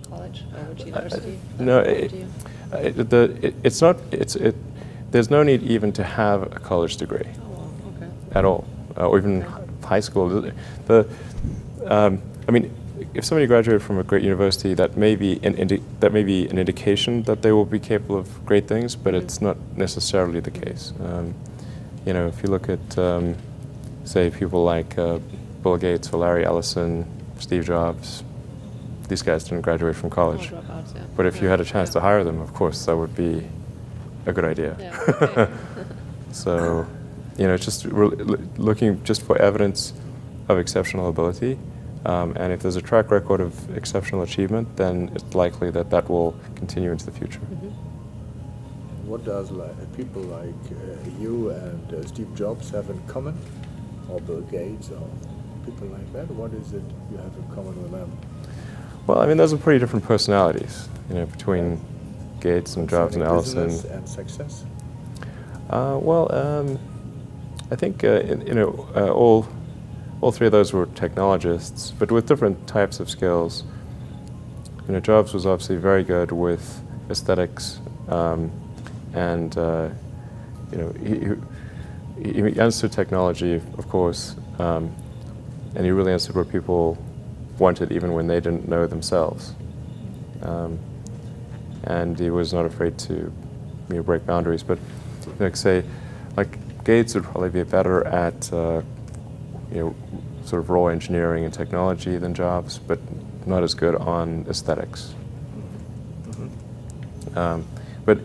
college or which university? No, it's not. There's no need even to have a college degree. Oh, wow, okay. At all, or even high school. I mean, if somebody graduated from a great university, that may be an indication that they will be capable of great things, but it's not necessarily the case. You know, if you look at, say, people like Bill Gates or Larry Ellison, Steve Jobs, these guys didn't graduate from college. Dropouts, yeah. But if you had a chance to hire them, of course, that would be a good idea. Yeah, okay. So, you know, just looking just for evidence of exceptional ability, and if there's a track record of exceptional achievement, then it's likely that that will continue into the future. What does people like you and Steve Jobs have in common, or Bill Gates, or people like that? What is it you have in common with them? Well, I mean, those are pretty different personalities, you know, between Gates and Jobs and Ellison. Business and success. I think you know, all three of those were technologists, but with different types of skills. You know, Jobs was obviously very good with aesthetics, and you know, he understood technology, of course, and he really understood what people wanted even when they didn't know themselves. And he was not afraid to, you know, break boundaries. But, like say, like Gates would probably be better at, you know, sort of raw engineering and technology than Jobs, but not as good on aesthetics. But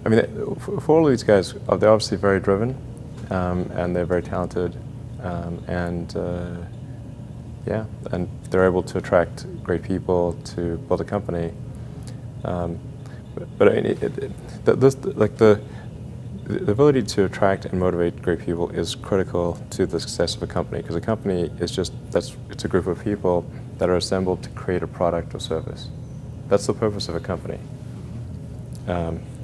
I mean, for all of these guys, they're obviously very driven, and they're very talented, and yeah, and they're able to attract great people to build a company. But I mean, the ability to attract and motivate great people is critical to the success of a company, because a company is just, it's a group of people that are assembled to create a product or service. That's the purpose of a company.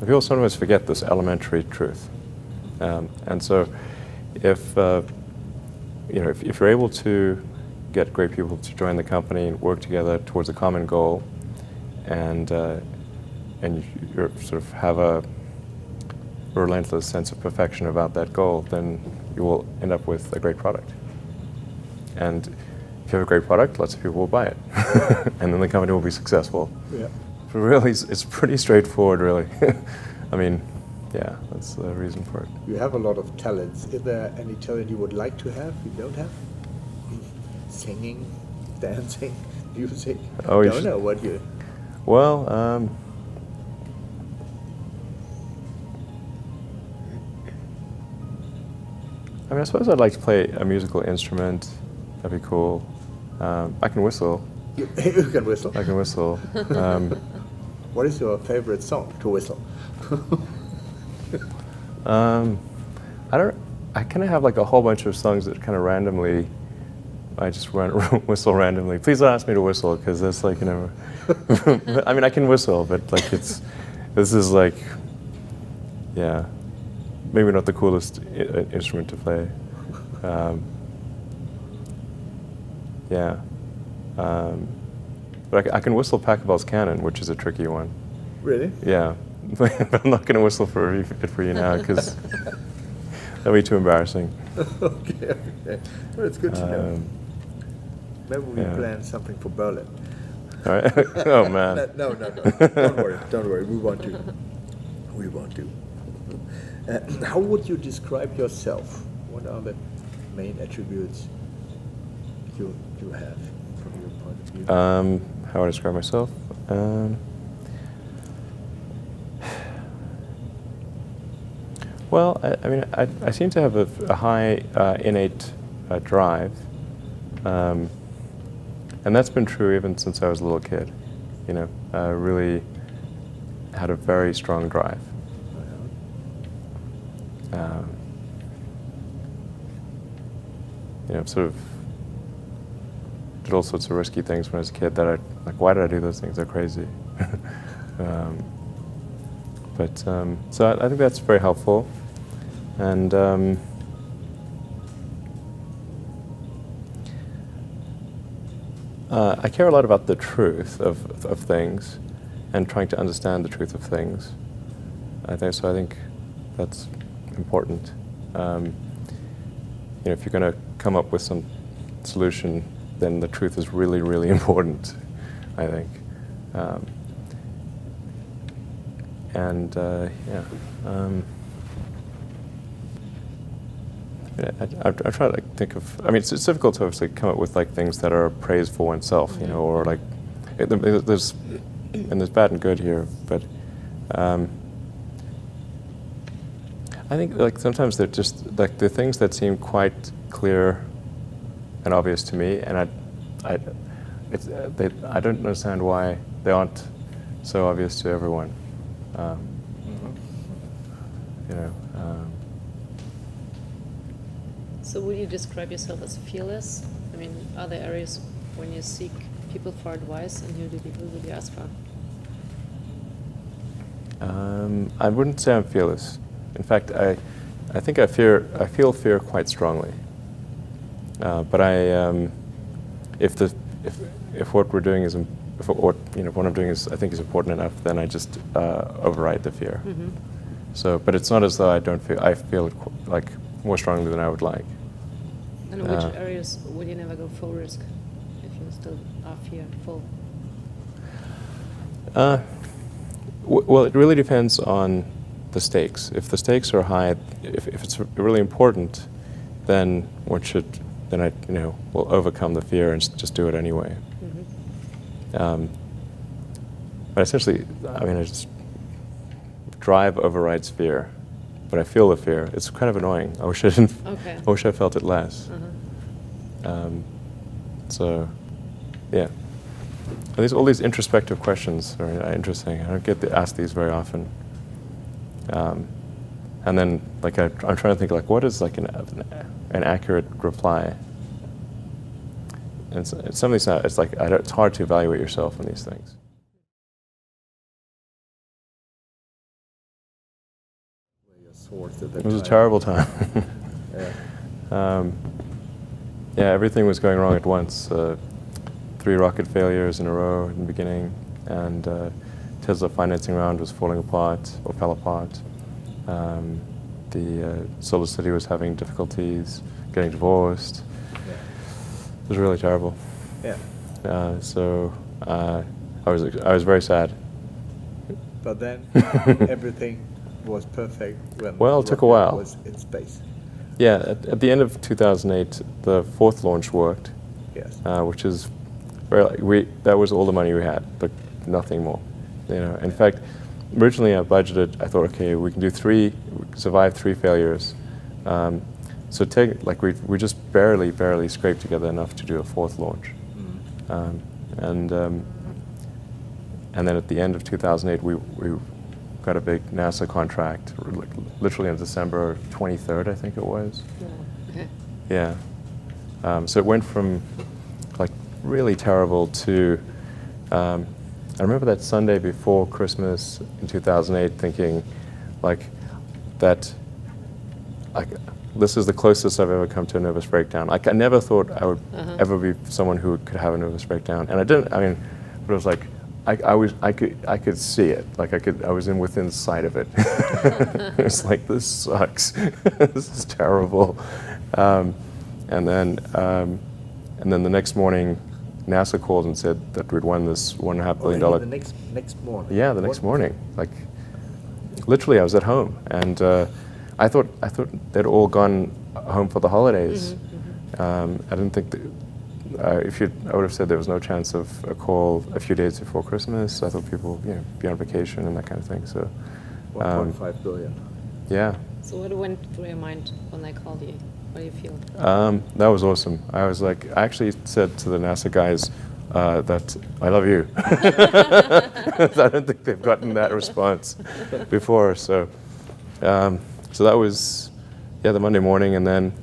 People sometimes forget this elementary truth. And so if, you know, if you're able to get great people to join the company and work together towards a common goal, and you sort of have a relentless sense of perfection about that goal, then you will end up with a great product. And if you have a great product, lots of people will buy it, and then the company will be successful. Yeah. But really, it's pretty straightforward, really. I mean, yeah, that's the reason for it. You have a lot of talents. Is there any talent you would like to have, you don't have? Singing, dancing, music? Oh, I don't know what you... Well, I mean, I suppose I'd like to play a musical instrument. That'd be cool. I can whistle. You can whistle? I can whistle. What is your favorite song to whistle? I kind of have like a whole bunch of songs that kind of randomly, I just whistle randomly. Please don't ask me to whistle, because that's like, you know, I mean, I can whistle, but like this is like, yeah, maybe not the coolest instrument to play. Yeah. But I can whistle Pachelbel's Canon, which is a tricky one. Really? Yeah. But I'm not going to whistle for you now, because that'd be too embarrassing. Okay. Well, it's good to know. Maybe we plan something for Berlin. All right. Oh, man. No. Don't worry. We want to. How would you describe yourself? What are the main attributes you have from your point of view? How I describe myself? Well, I mean, I seem to have a high innate drive, and that's been true even since I was a little kid. You know, I really had a very strong drive. You know, sort of did all sorts of risky things when I was a kid that why did I do those things? They're crazy. So I think that's very helpful. And I care a lot about the truth of things and trying to understand the truth of things. I think that's important. If you're going to come up with some solution, then the truth is really, really important, I think. I try to think of. I mean, it's difficult to obviously come up with like things that are praise for oneself, or like there's bad and good here, but I think like sometimes they're just like the things that seem quite clear and obvious to me, and I don't understand why they aren't so obvious to everyone. So would you describe yourself as fearless? I mean, are there areas when you seek people for advice, and who do you ask for? I wouldn't say I'm fearless. In fact, I think I feel fear quite strongly. But if what we're doing is what I'm doing is I think is important enough, then I just override the fear. Mm-hmm. So, but it's not as though I feel it like more strongly than I would like. And in which areas would you never go full risk if you still are fearful? Well, it really depends on the stakes. If the stakes are high, if it's really important, then I will overcome the fear and just do it anyway. Mm-hmm. But essentially, I mean, I just drive overrides fear, but I feel the fear. It's kind of annoying. I wish I didn't. Okay. I wish I felt it less. Uh-huh. So, yeah. All these introspective questions are interesting. I don't get asked these very often. And then, like, I'm trying to think, like, what is like an accurate reply? And some of these, it's hard to evaluate yourself in these things. It was a terrible time. Yeah, everything was going wrong at once. 3 rocket failures in a row in the beginning, and Tesla financing round was falling apart or fell apart. The Solar City was having difficulties, getting divorced. Yeah. It was really terrible. Yeah. So I was very sad. But then everything was perfect when it took a while. Was in space. Yeah, at the end of 2008, the 4th launch worked. Yes. Which is that was all the money we had, but nothing more. In fact, originally I budgeted. I thought, okay, we can do survive 3 failures. So we just barely scraped together enough to do a 4th launch. Mm-hmm. And then at the end of 2008, we got a big NASA contract, literally on December 23rd, I think it was. Yeah. Okay. Yeah. So it went from like really terrible to, I remember that Sunday before Christmas in 2008 thinking like that, this is the closest I've ever come to a nervous breakdown. Like I never thought I would ever be someone who could have a nervous breakdown. And I didn't, but it was like, I could see it. Like I was within sight of it. It's like, this sucks. This is terrible. And then the next morning, NASA called and said that we'd won this $1.5 billion. The next morning. Yeah, the next morning. Like, literally, I was at home, and I thought they'd all gone home for the holidays. Mm-hmm, mm-hmm. I didn't think that. I would have said there was no chance of a call a few days before Christmas. I thought people would be on vacation and that kind of thing. So, 1.5 billion. Yeah. So what went through your mind when they called you? What do you feel? That was awesome. I was like, I actually said to the NASA guys that I love you. I don't think they've gotten that response before. So that was, the Monday morning, and then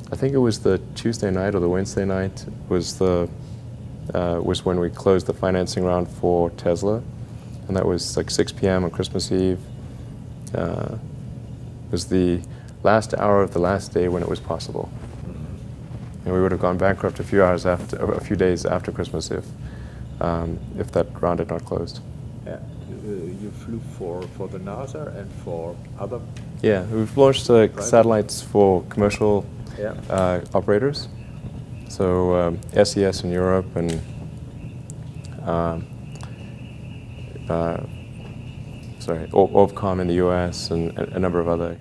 I think it was the Tuesday night or the Wednesday night was when we closed the financing round for Tesla, and that was like 6 p.m. on Christmas Eve. It was the last hour of the last day when it was possible. And we would have gone bankrupt a few days after Christmas if that round had not closed. Yeah. You flew for the NASA and for other. Yeah, we've launched satellites for commercial Yeah. operators. So SES in Europe and Orbcom in the US and a number of other